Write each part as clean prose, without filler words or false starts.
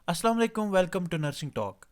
अस्सलाम वालेकुम, welcome to nursing talk.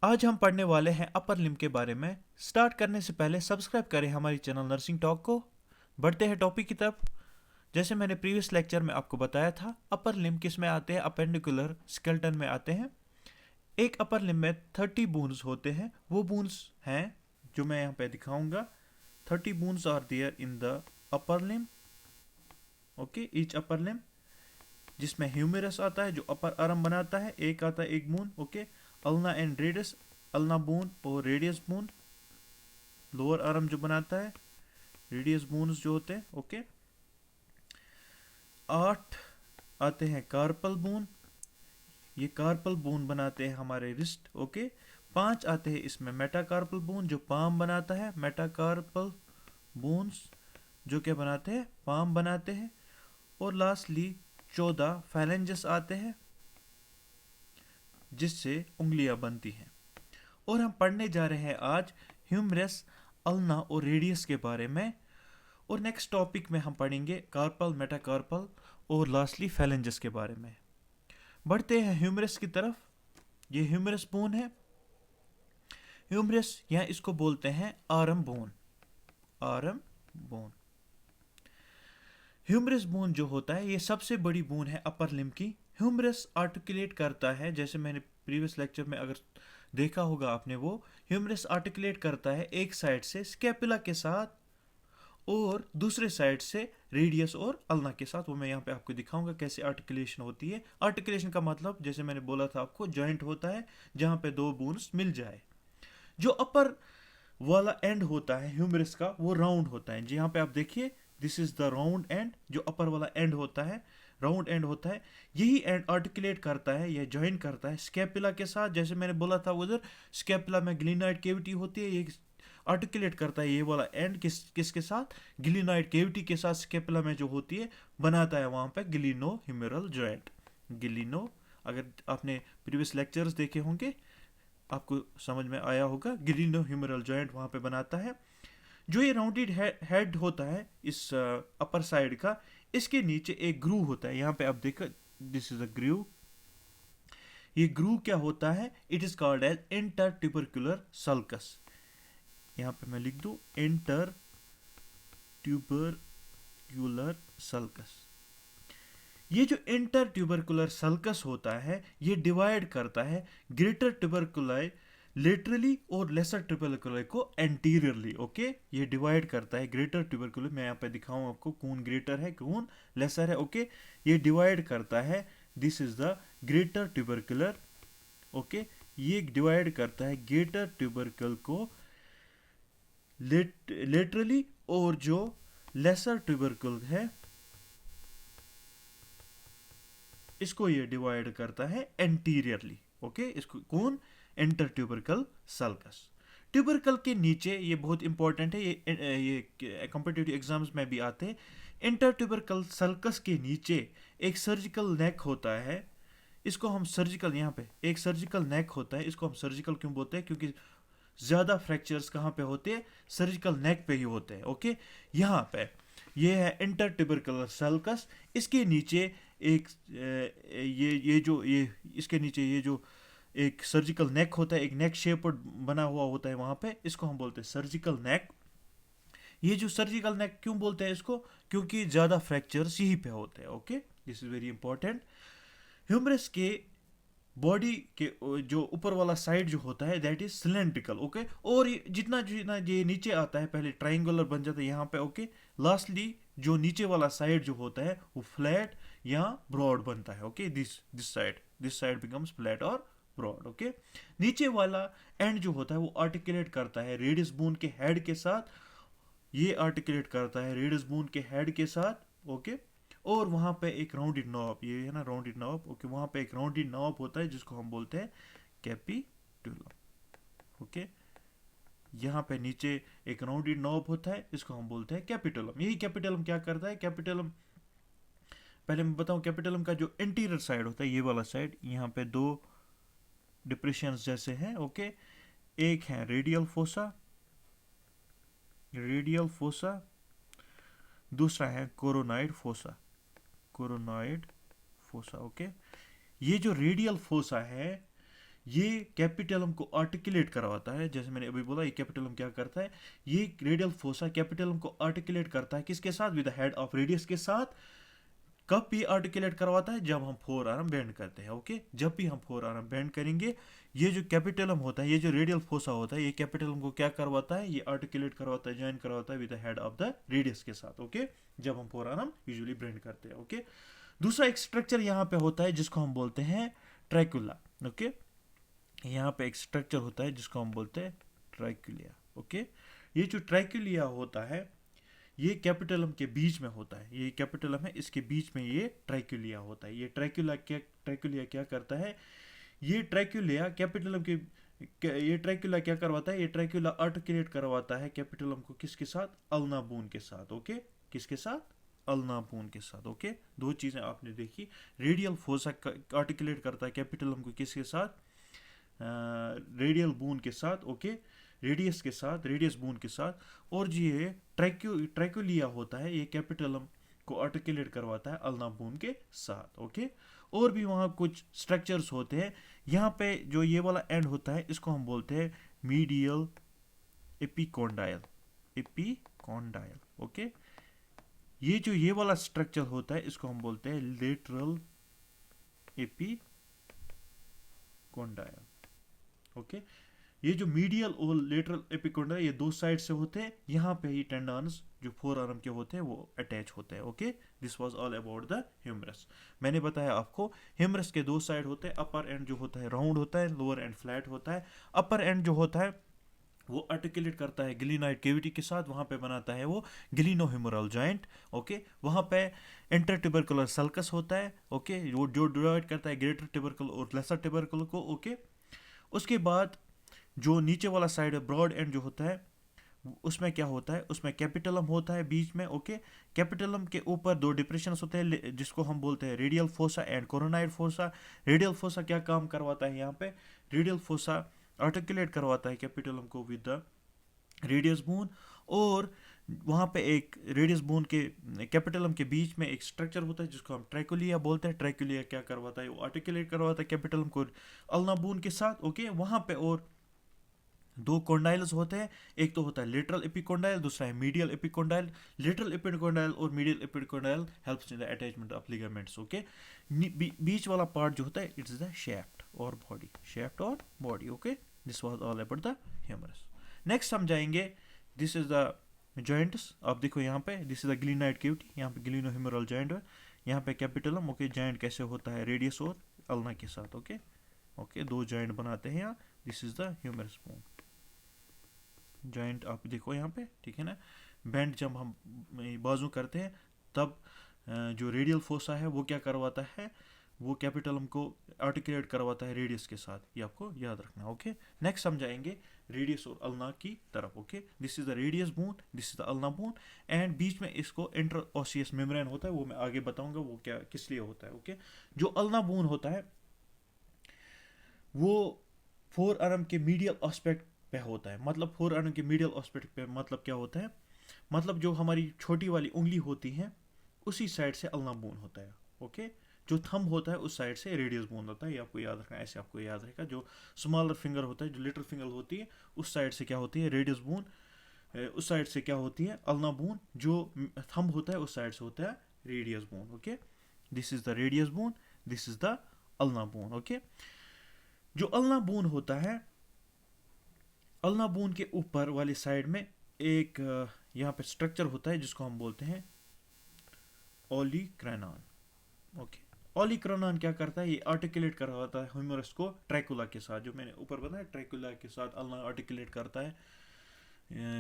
आज हम पढ़ने वाले हैं अपर लिम्ब के बारे में। स्टार्ट करने से पहले सब्सक्राइब करें हमारी चैनल नर्सिंग टॉक को। बढ़ते हैं टॉपिक की तरफ। जैसे मैंने प्रीवियस लेक्चर में आपको बताया था, अपर लिम्ब किस में आते हैं? अपेंडिकुलर स्केलेटन में आते हैं। एक अपर लिम्ब में 30 बोन्स होते हैं। वो बोन्स हैं जो मैं यहाँ पे दिखाऊंगा। 30 bones are there in the upper limb. Okay, each upper limb, जिसमें ह्यूमेरस आता है जो अपर आर्म बनाता है, एक आता है एक bone. Okay, ulna and radius, ulna bone और रेडियस बोन लोअर आर्म जो बनाता है, रेडियस बोन्स जो होते हैं। ओके, 8 आते हैं कार्पल बोन, ये कार्पल बोन बनाते हैं हमारे रिस्ट। ओके, 5 आते हैं इसमें मेटाकार्पल बोन जो पाम बनाता है, मेटाकार्पल बोन्स जो क्या बनाते हैं? पाम बनाते हैं। और लास्टली 14 फैलेंजस आते हैं जिससे उंगलियां बनती हैं। और हम पढ़ने जा रहे हैं आज ह्यूमरस, अल्ना और रेडियस के बारे में। और नेक्स्ट टॉपिक में हम पढ़ेंगे कार्पल, मेटाकार्पल और लास्टली फैलेंजस के बारे में। बढ़ते हैं ह्यूमरस की तरफ। ये ह्यूमरस बोन है। ह्यूमरस या इसको बोलते हैं arm bone. Arm bone, humerus bone जो होता है ये सबसे बड़ी बोन है अपर लिम्ब की। ह्यूमरस आर्टिकुलेट करता है, जैसे मैंने प्रीवियस लेक्चर में अगर देखा होगा आपने, वो ह्यूमरस आर्टिकुलेट करता है एक साइड से स्कैपुला के साथ और दूसरे साइड से रेडियस और अल्ना के साथ। वो मैं यहाँ पे आपको दिखाऊंगा कैसे आर्टिकुलेशन होती है। आर्टिकुलेशन का मतलब जैसे मैंने बोला था आपको, जॉइंट होता है जहाँ पे दो बोन्स मिल जाए। जो अपर वाला एंड होता है ह्यूमरस का वो राउंड होता है। जी यहाँ पे आप देखिए, this is the round and. जो अपर वाला एंड होता है, राउंड एंड होता है, यही एंड आर्टिकुलेट करता है या ज्वाइन करता है स्कैपुला के साथ। जैसे मैंने बोला था उधर स्कैपुला में ग्लिनॉइड केविटी होती है, ये आर्टिकुलेट करता है ये वाला एंड किसके साथ? ग्लिनॉइड केविटी के साथ स्कैपुला में जो होती है, बनाता है वहां पे ग्लिनो ह्यूमेरल जॉइंट। ग्लिनो, अगर आपने प्रीवियस लेक्चर्स देखे होंगे आपको समझ में आया होगा, ग्लिनो ह्यूमेरल जॉइंट वहां पे बनाता है। जो ये राउंडेड हेड होता है इस अपर साइड का, इसके नीचे एक ग्रूव होता है। यहाँ पे आप देखो, दिस इज अ ग्रूव। ये ग्रूव क्या होता है? It is called as intertubercular sulcus. यहाँ पे मैं लिख दूं इंटर ट्यूबरक्यूलर सल्कस। ये जो इंटर ट्यूबरकुलर सल्कस होता है ये डिवाइड करता है ग्रेटर ट्यूबरकुलाई लेटरली और लेसर ट्यूबरकुलाई को एंटीरियरली। ओके, ये डिवाइड करता है ग्रेटर ट्यूबरकुलर। मैं यहाँ पे दिखाऊं आपको कौन ग्रेटर है कौन लेसर है। ओके, ये डिवाइड करता है, this is the greater tubercular. Okay, ये डिवाइड करता है ग्रेटर ट्यूबरकल को लेटरली, और जो लेसर ट्यूबरकल है इसको ये डिवाइड करता है एंटीरियरली। ओके, इसको कौन? Inter tubercle sulcus. ट्यूबरकल के नीचे, ये बहुत इंपॉर्टेंट है, ये कॉम्पिटिटिव एग्जाम्स में भी आते हैं। इंटर ट्यूबरकल सल्कस के नीचे एक सर्जिकल नेक होता है, इसको हम सर्जिकल, यहाँ पे एक सर्जिकल नेक होता है, इसको हम सर्जिकल क्यों बोलते हैं? क्योंकि ज़्यादा फ्रैक्चर्स कहाँ पे होते हैं? सर्जिकल नेक पे ही होते हैं। ओके, यहाँ पे ये है इंटर ट्यूबरकुलर सल्कस। इसके नीचे एक ये जो ये इसके नीचे ये जो एक सर्जिकल नेक होता है, एक नेक शेप बना हुआ होता है वहाँ पे, इसको हम बोलते हैं सर्जिकल नेक। ये जो सर्जिकल नेक क्यों बोलते हैं इसको? क्योंकि ज़्यादा फ्रैक्चर्स यहीं पे होते हैं। Okay, this is very important. Humerus के बॉडी के जो ऊपर वाला साइड जो होता है दैट इज सिलेंड्रिकल। ओके, और ये जितना जितना ये नीचे आता है पहले ट्राइंगुलर बन जाता है यहाँ पे। ओके, लास्टली जो नीचे वाला साइड जो होता है वो फ्लैट या ब्रॉड बनता है। Okay, this side becomes flat और ब्रॉड। ओके, नीचे वाला एंड जो होता है वो आर्टिकुलेट करता है रेडियस बोन के हेड के साथ। ये आर्टिकुलेट करता है रेडियस बोन के हेड के साथ। ओके, और वहाँ पे एक राउंडेड नॉब, ये है ना राउंडेड नॉब। ओके, वहाँ पे एक राउंडेड नॉब होता है जिसको हम बोलते हैं कैपिटुलम। ओके, यहाँ पे नीचे एक राउंडेड नॉब होता है, इसको हम बोलते हैं कैपिटुलम। यही कैपिटुलम क्या करता है? कैपिटुलम, पहले मैं बताऊँ, कैपिटुलम का जो इंटीरियर साइड होता है, ये वाला साइड, यहाँ पे दो डिप्रेशन जैसे हैं। ओके, एक है रेडियल फोसा, रेडियल फोसा, दूसरा है coronoid fossa, coronoid fossa. Okay, ये जो रेडियल फोसा है ये कैपिटलम को आर्टिकुलेट करवाता है, जैसे मैंने अभी बोला ये कैपिटलम क्या करता है, ये रेडियल फोसा कैपिटलम को आर्टिकुलेट करता है किसके साथ, with the head of radius के साथ। कब भी आर्टिकुलेट करवाता है, जब हम फोर आर्म बेंड करते हैं। ओके, जब भी हम फोर आर्म बेंड करेंगे ये जो कैपिटलम होता है, ये जो रेडियल फोसा होता है, ये कैपिटलम को क्या करवाता है, ये आर्टिकुलेट करवाता है, ज्वाइन करवाता है with the head of the radius के साथ। ओके, जब हम फोर आर्म यूजुअली बेंड करते हैं। ओके, दूसरा एक स्ट्रक्चर यहाँ पे होता है जिसको हम बोलते हैं ट्रैकुला। ओके, यहाँ पे एक स्ट्रक्चर होता है जिसको हम बोलते हैं ट्रैक्यूलिया। ओके, ये जो ट्रैक्यूलिया होता है ये कैपिटलम के बीच में होता है, ये कैपिटलम है इसके बीच में ये ट्रैक्यूलिया होता है। ये ट्रैक्यूलिया क्या करता है, ये ट्रैक्यूलिया कैपिटलम के ये ट्रैक्यूला क्या करवाता है, ये ट्रैक्यूला आर्टिकुलेट करवाता है कैपिटलम को किसके साथ, अल्ना बोन के साथ। ओके, किसके साथ, अल्ना बोन के साथ। ओके, दो चीजें आपने देखी, रेडियल फोसा आर्टिकुलेट करता है कैपिटलम को किसके साथ, रेडियल बोन के साथ। ओके, रेडियस के साथ, रेडियस बोन के साथ। और ये ट्रैक्यूलिया होता है ये कैपिटलम को आर्टिकुलेट करवाता है अल्ना बोन के साथ। ओके, और भी वहाँ कुछ स्ट्रक्चर्स होते हैं। यहाँ पे जो ये वाला एंड होता है इसको हम बोलते हैं मीडियल एपिकोंडाइल। एपिकोंडाइल। ओके, ये जो ये वाला स्ट्रक्चर होता है इसको हम बोलते हैं लेटरल एपिकोंडाइल। ओके, ये जो मीडियल और लेटरल एपिकोंडाइल ये दो साइड से होते हैं, यहाँ पे ही टेंडन्स जो फोर आर्म के होते हैं वो अटैच होते हैं। Okay, this was all about the humerus. मैंने बताया आपको ह्यूमरस के दो साइड होते हैं, अपर एंड जो होता है राउंड होता है, लोअर एंड फ्लैट होता है। अपर एंड जो होता है वो आर्टिकुलेट करता है ग्लिनॉइड कैविटी के साथ, वहाँ पे बनाता है वो ग्लिनोह्यूमरल जॉइंट। ओके, वहाँ पे इंटर ट्यूबरकुलर सल्कस होता है। ओके, वो जो डिवाइड करता है ग्रेटर ट्यूबरकुलर और लेसर ट्यूबरकुलर को। ओके, उसके बाद जो नीचे वाला साइड है ब्रॉड एंड जो होता है उसमें क्या होता है, उसमें कैपिटलम होता है बीच में। ओके, कैपिटलम के ऊपर दो डिप्रेशंस होते हैं जिसको हम बोलते हैं radial fossa and coronoid fossa. Radial fossa क्या काम करवाता है, यहाँ पे रेडियल फोसा आर्टिकुलेट करवाता है कैपिटलम को विद द रेडियस बोन, और वहाँ पे एक रेडियस बोन के कैपिटलम के बीच में एक स्ट्रक्चर होता है जिसको हम ट्रैक्यूलिया बोलते हैं। ट्रैक्यूलिया क्या करवाता है, वो आर्टिकुलेट करवाता है कैपिटलम को अल्ना बोन के साथ। ओके, वहाँ पे और दो कॉन्डाइल्स होते हैं, एक तो होता है लेटरल एपिकोंडाइल, दूसरा है मीडियल एपिकोंडाइल। लेटरल एपिकोंडाइल और medial epicondyle helps in the attachment of ligaments. Okay, बीच वाला पार्ट जो होता है इट्स द शैफ्ट और बॉडी, शैफ्ट और body. Okay, this was all about the humerus. Next हम जाएंगे, दिस इज द जॉइंट्स। आप देखो यहाँ पे this is the glenoid cavity, यहाँ पे ग्लिनोह्यूमरल जॉइंट है, यहाँ पे कैपिटलम। ओके, जॉइंट कैसे होता है, रेडियस और अल्ना के साथ। ओके, ओके, दो जॉइंट बनाते हैं यहाँ, this is the humerus bone joint. आप देखो यहाँ पे, ठीक है ना, बेंड जब हम बाजू करते हैं तब जो रेडियल फोसा है वो क्या करवाता है, वो कैपिटलम को आर्टिकुलेट करवाता है रेडियस के साथ, ये आपको याद रखना। ओके, नेक्स्ट समझाएंगे रेडियस और अल्ना की तरफ। Okay, this is the radius bone, this is the ulna bone, and बीच में इसको इंटरओसियस मेम्ब्रेन होता है, वो मैं आगे बताऊंगा वो क्या किस लिए होता है। ओके, जो अल्ना बोन होता है वो फोर आर्म के मीडियल एस्पेक्ट पे होता है। मतलब फोर आर्म के मीडियल एस्पेक्ट पे मतलब क्या होता है, मतलब जो हमारी छोटी वाली उंगली होती है उसी साइड से अल्ना बोन होता है। ओके, जो थंब होता है उस साइड से रेडियस बोन होता है, ये आपको याद रखना है, ऐसे आपको याद रहेगा। जो स्मॉलर फिंगर होता है, जो लिटिल फिंगर होती है, उस साइड से क्या होती है रेडियस बोन, उस साइड से क्या होती है अल्ना बोन। जो थंब होता है उस साइड से होता है radius bone. Okay, this is the radius bone, this is the ulna bone. Okay, जो अल्ना बोन होता है, अल्ना बोन के ऊपर वाली साइड में एक यहाँ पे स्ट्रक्चर होता है जिसको हम बोलते हैं ओलिक्रैनॉन। ओके, ओलिक्रैनॉन क्या करता है, ये आर्टिकुलेट करवाता है ह्यूमरस को ट्रैकुला के साथ, जो मैंने ऊपर बताया ट्रैकुला के साथ अल्ना आर्टिकुलेट करता है,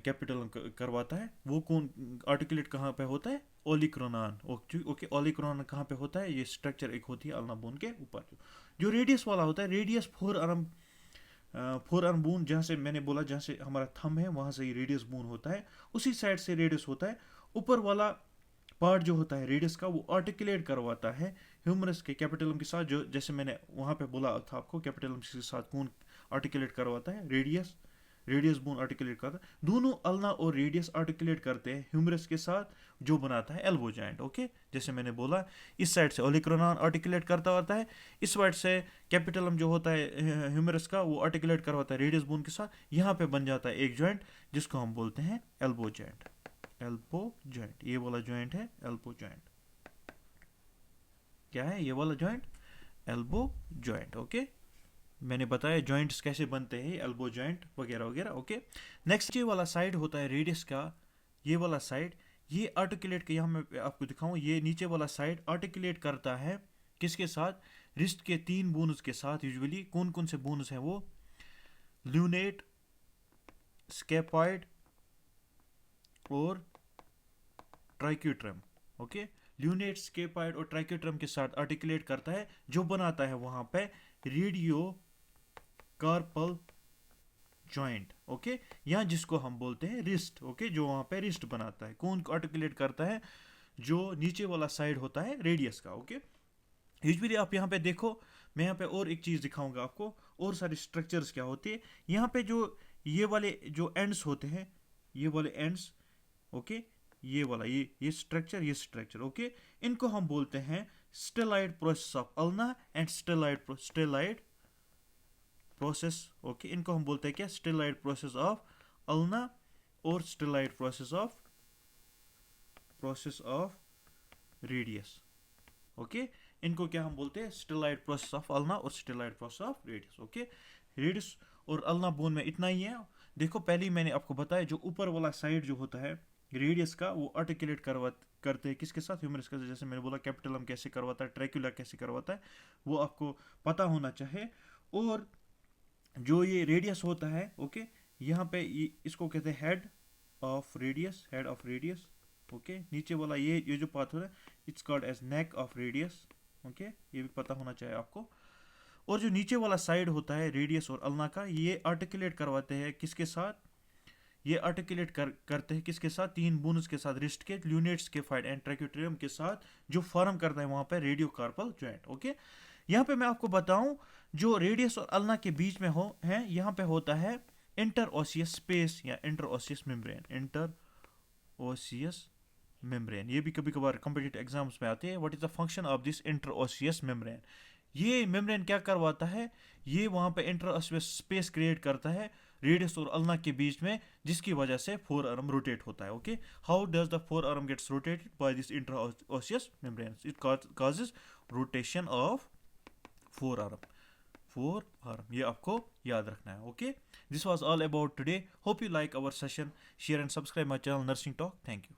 कैपिटल करवाता है। वो कौन आर्टिकुलेट कहाँ पे होता है, ओलिक्रैनॉन। ओके, ओलिक्रैनॉन कहाँ पे होता है, ये स्ट्रक्चर एक होती है अल्ना बोन के ऊपर। जो रेडियस वाला होता है, रेडियस फोर आर्म बोन, जहाँ से मैंने बोला जहाँ से हमारा थंब है वहाँ से ही रेडियस बोन होता है, उसी साइड से रेडियस होता है। ऊपर वाला पार्ट जो होता है रेडियस का वो आर्टिकुलेट करवाता है ह्यूमरस के कैपिटलम के साथ, जो जैसे मैंने वहाँ पे बोला था आपको कैपिटलम के साथ कौन आर्टिकुलेट करवाता है, रेडियस, रेडियस बोन आर्टिकुलेट करता है, दोनों अल्ना और रेडियस आर्टिकुलेट करते हैं ह्यूमरस के साथ, जो बनाता है एल्बो जॉइंट। ओके, जैसे मैंने बोला इस साइड से ओलिक्रोनॉन आर्टिकुलेट करता होता है, इस साइड से कैपिटलम जो होता है ह्यूमरस का वो आर्टिकुलेट करवाता है रेडियस बोन के साथ, यहाँ पे बन जाता है एक जॉइंट जिसको हम बोलते हैं एल्बो जॉइंट। एल्बो जॉइंट, ये वाला जॉइंट है एल्बो जॉइंट। क्या है ये वाला जॉइंट? Elbow joint. ओके, मैंने बताया जॉइंट्स कैसे बनते हैं, एल्बो जॉइंट वगैरह वगैरह। ओके, नेक्स्ट ये वाला साइड होता है रेडियस का, ये वाला साइड, ये आर्टिकुलेट के, यहाँ मैं आपको दिखाऊं, ये नीचे वाला साइड आर्टिकुलेट करता है किसके साथ? रिस्ट के 3 बोन्स के साथ। यूजुअली कौन कौन से बोन्स हैं वो? ल्यूनेट, स्केपॉइड और ट्राइक्यूट्रम। ओके, ल्यूनेट, स्केपॉइड और ट्राइक्यूट्रम के साथ आर्टिकुलेट करता है, जो बनाता है वहां पे रेडियो कार्पल जॉइंट। ओके, या जिसको हम बोलते हैं रिस्ट। ओके, जो वहां पे रिस्ट बनाता है, कौन आर्टिकुलेट करता है? जो नीचे वाला साइड होता है रेडियस का। ओके, यूजुअली आप यहाँ पे देखो, मैं यहाँ पे और एक चीज दिखाऊंगा आपको, और सारे स्ट्रक्चर्स क्या होते हैं यहाँ पे। जो ये वाले जो एंड्स होते हैं, ये वाले एंड्स, ओके, ये वाला ये स्ट्रक्चर, ओके, इनको हम बोलते हैं styloid process of ulna and styloid process. Okay, इनको हम बोलते हैं क्या? स्टेलाइड प्रोसेस ऑफ अल्ना और styloid process of radius. Okay, इनको क्या हम बोलते हैं? स्टेलाइड प्रोसेस ऑफ अल्ना और styloid process of radius. Okay, radius और अल्ना बोन में इतना ही है। देखो, पहले ही मैंने आपको बताया, जो ऊपर वाला साइड जो होता है रेडियस का, वो आर्टिकुलेट करते हैं किसके साथ? ह्यूमरस के साथ। जैसे मैंने बोला कैपिटलम कैसे करवाता है, ट्रैक्यूला कैसे करवाता है, वो आपको पता होना चाहिए। और जो ये रेडियस होता है, ओके, यहाँ पे इसको कहते हैं हेड ऑफ रेडियस। ओके, नीचे वाला ये जो पार्ट होता है, it's called as neck of radius. Okay, ये भी पता होना चाहिए आपको। और जो नीचे वाला साइड होता है रेडियस और अल्ना का, ये आर्टिकुलेट करवाते हैं किसके साथ? ये आर्टिकुलेट करते हैं किसके साथ? 3 बोन्स के साथ, रिस्ट के, ल्यूनेट्स के फाइड एंड ट्रैक्यूट्रियम के साथ, जो फॉर्म करता है वहां पे रेडियो कार्पल जॉइंट। ओके, यहाँ पे मैं आपको बताऊं, जो रेडियस और अल्ना के बीच में है, यहाँ पे होता है इंटरओसियस स्पेस या इंटरओसियस मेम्ब्रेन। ये भी कभी कभार कॉम्पिटिटिव एग्जाम्स में आते हैं। What is the function of this interosseous membrane? ये मेम्ब्रेन क्या करवाता है? ये वहां पे इंटरओसियस स्पेस क्रिएट करता है रेडियस और अल्ना के बीच में, जिसकी वजह से फोर आर्म रोटेट होता है। Okay, how does the forearm gets rotated? By this interosseous membrane. It causes rotation of forearm. ये आपको याद रखना है। Okay, this was all about today. Hope you like our session. Share and subscribe my channel nursing talk. Thank you.